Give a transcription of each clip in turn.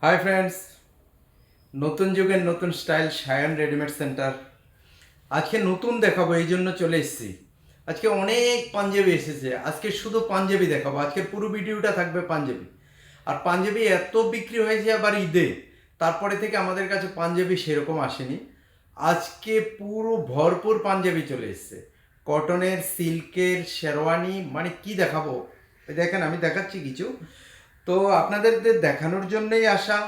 Hi friends, নতুন যুগের নতুন স্টাইল সায়ান রেডিমেড সেন্টার। আজকে নতুন দেখাবো, এই জন্য চলে এসেছি। আজকে অনেক পাঞ্জাবি এসেছে, আজকে শুধু পাঞ্জাবি দেখাবো। আজকের পুরো ভিডিওটা থাকবে পাঞ্জাবি। আর পাঞ্জাবি এত বিক্রি হয়েছে আবার ঈদে, তারপরে থেকে আমাদের কাছে পাঞ্জাবি সেরকম আসেনি। আজকে পুরো ভরপুর পাঞ্জাবি চলে এসেছে, কটনের, সিল্কের, শেরওয়ানি, মানে কি দেখাবো। দেখেন, আমি দেখাচ্ছি কিছু, তো আপনাদের দেখানোর জন্যই আসা।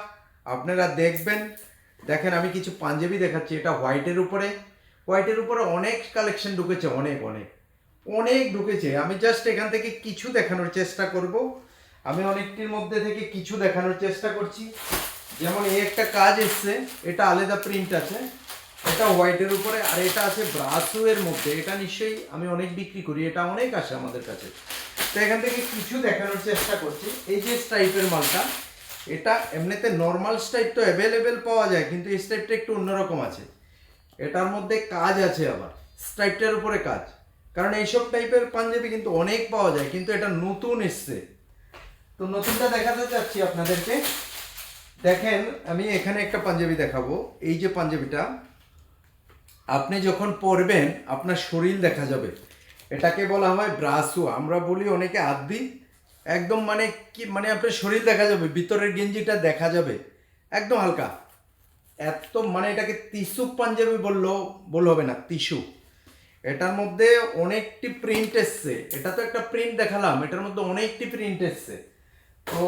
আপনারা দেখবেন। দেখেন, আমি কিছু পাঞ্জাবি দেখাচ্ছি। এটা হোয়াইটের উপরে অনেক কালেকশন ঢুকেছে, অনেক অনেক অনেক ঢুকেছে। আমি জাস্ট এখান থেকে কিছু দেখানোর চেষ্টা করব। আমি অনেকটির মধ্যে থেকে কিছু দেখানোর চেষ্টা করছি। যেমন এই একটা কাজ এসছে, এটা আলাদা প্রিন্ট আছে, এটা হোয়াইটের উপরে। আর এটা আছে ব্রাসো এর মধ্যে, এটা নিশ্চয়ই আমি অনেক বিক্রি করি, এটা অনেক আসে আমাদের কাছে। তো এখান থেকে কিছু দেখানোর চেষ্টা করছি। এই যে স্ট্রাইপের মালটা, এটা এমনিতে নর্মাল স্ট্রাইপ তো অ্যাভেলেবেল পাওয়া যায়, কিন্তু এই স্ট্রাইপটা একটু অন্যরকম আছে। এটার মধ্যে কাজ আছে, আবার স্ট্রাইপটার উপরে কাজ। কারণ এইসব টাইপের পাঞ্জাবি কিন্তু অনেক পাওয়া যায়, কিন্তু এটা নতুন এসছে। তো নতুনটা দেখাতে চাচ্ছি আপনাদেরকে। দেখেন, আমি এখানে একটা পাঞ্জাবি দেখাবো। এই যে পাঞ্জাবিটা আপনি যখন পরবেন আপনার শরীর দেখা যাবে। এটাকে বলা হয় ব্রাসো, আমরা বলি অনেকে আদি। একদম মানে কি, মানে আপনার শরীর দেখা যাবে, ভিতরের গেঞ্জিটা দেখা যাবে একদম হালকা। এত মানে এটাকে টিস্যু পাঞ্জাবি বললে হবে না, টিস্যু। এটার মধ্যে অনেকটি প্রিন্ট এসছে। এটা তো একটা প্রিন্ট দেখালাম, এটার মধ্যে অনেকটি প্রিন্ট এসছে। তো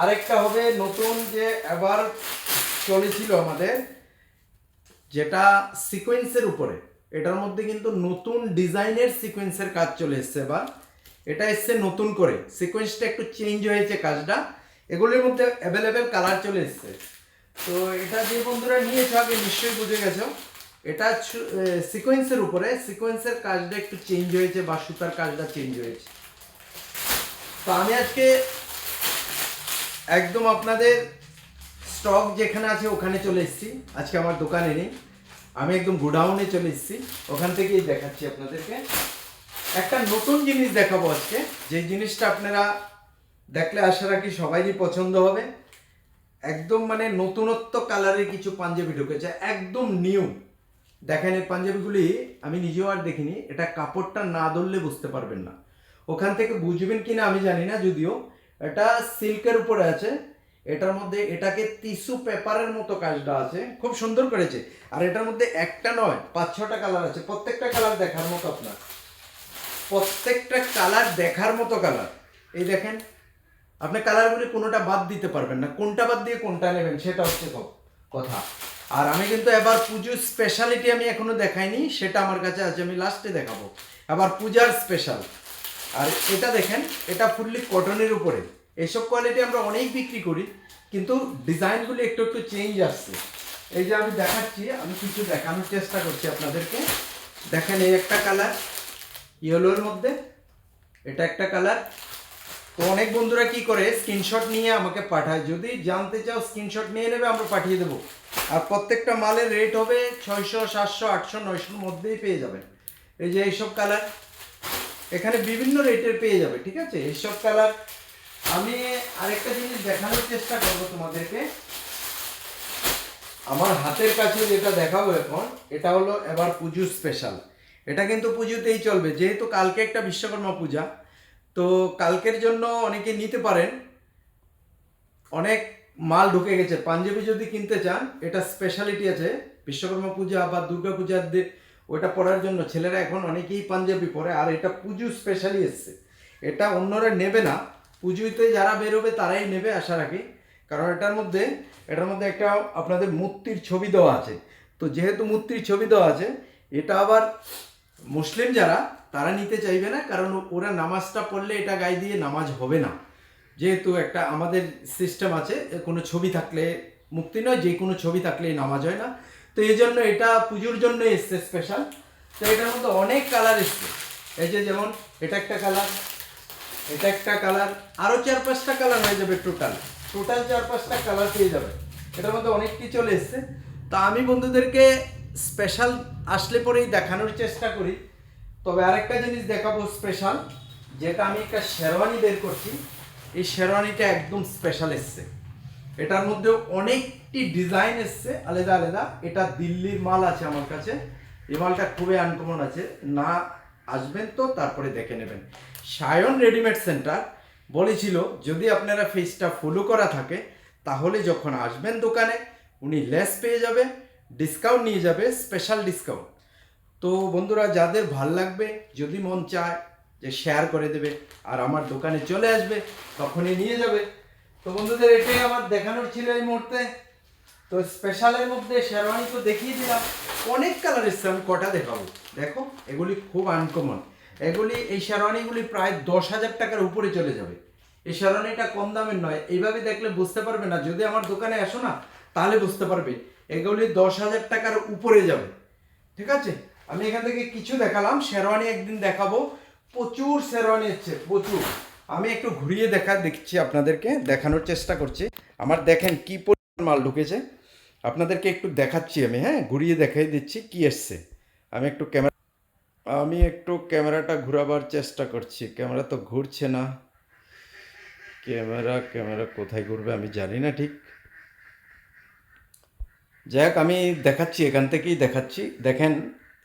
আরেকটা হবে নতুন, যে এবার চলেছিল আমাদের, যেটা সিকোয়েন্সের উপরে। এটার মধ্যে কিন্তু নতুন ডিজাইনের সিকোয়েন্সের কাজ চলে এসছে এবার। এটা এসছে নতুন করে, সিকোয়েন্সটা একটু চেঞ্জ হয়েছে কাজটা। এগুলোর মধ্যে অ্যাভেলেবেল কালার চলে এসছে। তো এটা যে বন্ধুরা নিয়েছো আগে নিশ্চয়ই বুঝে গেছো, এটা সিকোয়েন্সের উপরে। সিকোয়েন্সের কাজটা একটু চেঞ্জ হয়েছে, বা সুতার কাজটা চেঞ্জ হয়েছে। তো আমি আজকে একদম আপনাদের স্টক যেখানে আছে ওখানে চলে এসেছি। আজকে আমার দোকানে নেই, আমি একদম গোডাউনে চলে এসেছি, ওখান থেকেই দেখাচ্ছি আপনাদেরকে। একটা নতুন জিনিস দেখাবো আজকে, যে জিনিসটা আপনারা দেখলে আশা রাখি সবাইই পছন্দ হবে। একদম মানে নতুনত্ব কালারের কিছু পাঞ্জাবি ঢুকেছে, একদম নিউ। দেখেন, এই পাঞ্জাবিগুলি আমি নিজেও আর দেখিনি, এটা কাপড়টা না ধরলে বুঝতে পারবেন না। ওখান থেকে বুঝবেন কিনা আমি জানি না, যদিও এটা সিল্কের উপরে আছে। এটার মধ্যে এটাকে টিস্যু পেপারের মতো কাজটা আছে, খুব সুন্দর করেছে। আর এটার মধ্যে একটা নয়, 5-6টা কালার আছে। প্রত্যেকটা কালার দেখার মতো, আপনার প্রত্যেকটা কালার দেখার মতো কালার। এই দেখেন, আপনি কালারগুলি কোনোটা বাদ দিতে পারবেন না, কোনটা বাদ দিয়ে কোনটা নেবেন সেটা হচ্ছে কথা। আর আমি কিন্তু এবার পুজোর স্পেশালিটি আমি এখনো দেখাইনি, সেটা আমার কাছে আছে, আমি লাস্টে দেখাবো। এবার পূজার স্পেশাল। আর এটা দেখেন, এটা ফুললি কটনের উপরে। এসব কোয়ালিটি আমরা অনেক বিক্রি করি, কিন্তু ডিজাইনগুলি একটু একটু চেঞ্জ আসছে। এই যে আমি দেখাচ্ছি, আমি কিছু দেখানোর চেষ্টা করছি আপনাদেরকে। দেখেন, এই একটা কালার ইয়েলোর মধ্যে, এটা একটা কালার। তো অনেক বন্ধুরা কি করে, স্ক্রিনশট নিয়ে আমাকে পাঠায়। যদি জানতে চাও স্ক্রিনশট নিয়ে নেবে, আমরা পাঠিয়ে দেবো। আর প্রত্যেকটা মালের রেট হবে 600, 700, 800, 900-র মধ্যেই পেয়ে যাবেন। এই যে এইসব কালার এখানে বিভিন্ন রেটের পেয়ে যাবে, ঠিক আছে, এইসব কালার। আমি আরেকটা জিনিস দেখানোর চেষ্টা করবো তোমাদেরকে। আমার হাতের কাছে যেটা দেখাবো এখন, এটা হলো এবার পুজো স্পেশাল। এটা কিন্তু পুজোতেই চলবে, যেহেতু কালকে একটা বিশ্বকর্মা পূজা। তো কালকের জন্য অনেকে নিতে পারেন, অনেক মাল ঢুকে গেছে। পাঞ্জাবি যদি কিনতে চান, এটা স্পেশালিটি আছে। বিশ্বকর্মা পূজা বা দুর্গা পূজার ওটা পরার জন্য ছেলেরা এখন অনেকেই পাঞ্জাবি পরে। আর এটা পুজো স্পেশালি এসছে, এটা অন্যরা নেবে না। পুজোতে যারা বেরোবে তারাই নেবে আশা রাখি। কারণ এটার মধ্যে একটা আপনাদের মূর্তির ছবি দেওয়া আছে। তো যেহেতু মূর্তির ছবি দেওয়া আছে, এটা আবার মুসলিম যারা, তারা নিতে চাইবে না, কারণ ওরা নামাজটা পড়লে এটা গায়ে দিয়ে নামাজ হবে না। যেহেতু একটা আমাদের সিস্টেম আছে, কোনো ছবি থাকলে, মুক্তি নয়, যে কোনো ছবি থাকলেই নামাজ হয় না। তো এই জন্য এটা পুজোর জন্য এসছে স্পেশাল। তো এটার মধ্যে অনেক কালার এসছে। এই যে যেমন এটা একটা কালার, এটা একটা কালার, আরও 4-5টা কালার হয়ে যাবে। টোটাল 4-5টা কালার পেয়ে যাবে। এটার মধ্যে অনেক কিছু চলে এসছে। তা আমি বন্ধুদেরকে স্পেশাল আসলে পরেই দেখানোর চেষ্টা করি। তবে আরেকটা জিনিস দেখাবো স্পেশাল, যেটা আমি একটা শেরওয়ানি বের করছি। এই শেরওয়ানিটা একদম স্পেশাল এসছে। এটার মধ্যে অনেকটি ডিজাইন এসছে আলাদা আলাদা। এটা দিল্লির মাল আছে আমার কাছে। এই মালটা খুবই আনকমন আছে, না আসবেন তো তারপরে দেখে নেবেন। সায়ন রেডিমেড সেন্টার বলেছিল যদি আপনারা ফেসটা ফলো করা থাকে তাহলে যখন আসবেন দোকানে উনি লেস পেয়ে যাবে, ডিসকাউন্ট নিয়ে যাবে, স্পেশাল ডিসকাউন্ট। তো বন্ধুরা যাদের ভাল লাগবে, যদি মন চায় যে শেয়ার করে দেবে আর আমার দোকানে চলে আসবে, তখনই নিয়ে যাবে। তো বন্ধুদের এটাই আমার দেখানোর ছিল এই মুহূর্তে। তো স্পেশালের মধ্যে শেরওয়ানি তো দেখিয়ে দিলাম, অনেক কালার এসছে, আমি কটা দেখাবো। দেখো এগুলি খুব আনকমন। এগুলি এই শেরওয়ানিগুলি প্রায় 10,000 টাকার উপরে চলে যাবে। এই শেরওয়ানিটা কম দামের নয়, এইভাবে দেখলে বুঝতে পারবে না। যদি আমার দোকানে আসো না তাহলে বুঝতে পারবে এগুলি 10,000 টাকার উপরে যাবে। ঠিক আছে, আমি এখান থেকে কিছু দেখালাম, শেরওয়ানি একদিন দেখাবো। প্রচুর শেরওয়ানি হচ্ছে, প্রচুর। আমি একটু ঘুরিয়ে দেখছি, আপনাদেরকে দেখানোর চেষ্টা করছি। আমার দেখেন কি পরিমাণ মাল ঢুকেছে, আপনাদেরকে একটু দেখাচ্ছি আমি। হ্যাঁ, ঘুরিয়ে দেখাই দিচ্ছি কি এসছে। আমি একটু ক্যামেরাটা ঘোরাবার চেষ্টা করছি, ক্যামেরা তো ঘুরছে না। ক্যামেরা কোথায় ঘুরবে আমি জানি না ঠিক। যাই হোক, আমি দেখাচ্ছি, এখান থেকেই দেখাচ্ছি। দেখেন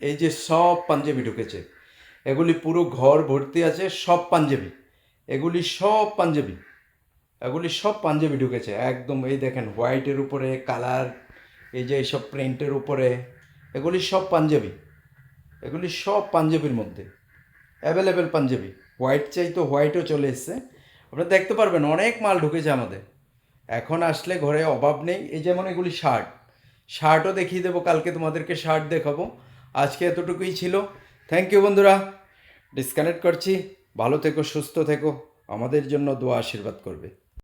এই যে সব পাঞ্জাবি ঢুকেছে, এগুলি পুরো ঘর ভর্তি আছে সব পাঞ্জাবি। এগুলি সব পাঞ্জাবি ঢুকেছে একদম। এই দেখেন হোয়াইটের উপরে কালার, এই যে এইসব প্রিন্টের উপরে, এগুলি সব পাঞ্জাবির মধ্যে অ্যাভেলেবেল পাঞ্জাবি। হোয়াইট চাই তো হোয়াইটও চলে এসছে। আপনারা দেখতে পারবেন অনেক মাল ঢুকেছে আমাদের। এখন আসলে ঘরে অভাব নেই। এই যেমন এগুলি শার্টও দেখিয়ে দেবো, কালকে তোমাদেরকে শার্ট দেখাবো। আজকে এতটুকুই ছিল। থ্যাংক ইউ বন্ধুরা, ডিসকানেক্ট করছি। ভালো থেকো, সুস্থ থেকো, আমাদের জন্য দোয়া আশীর্বাদ করবে।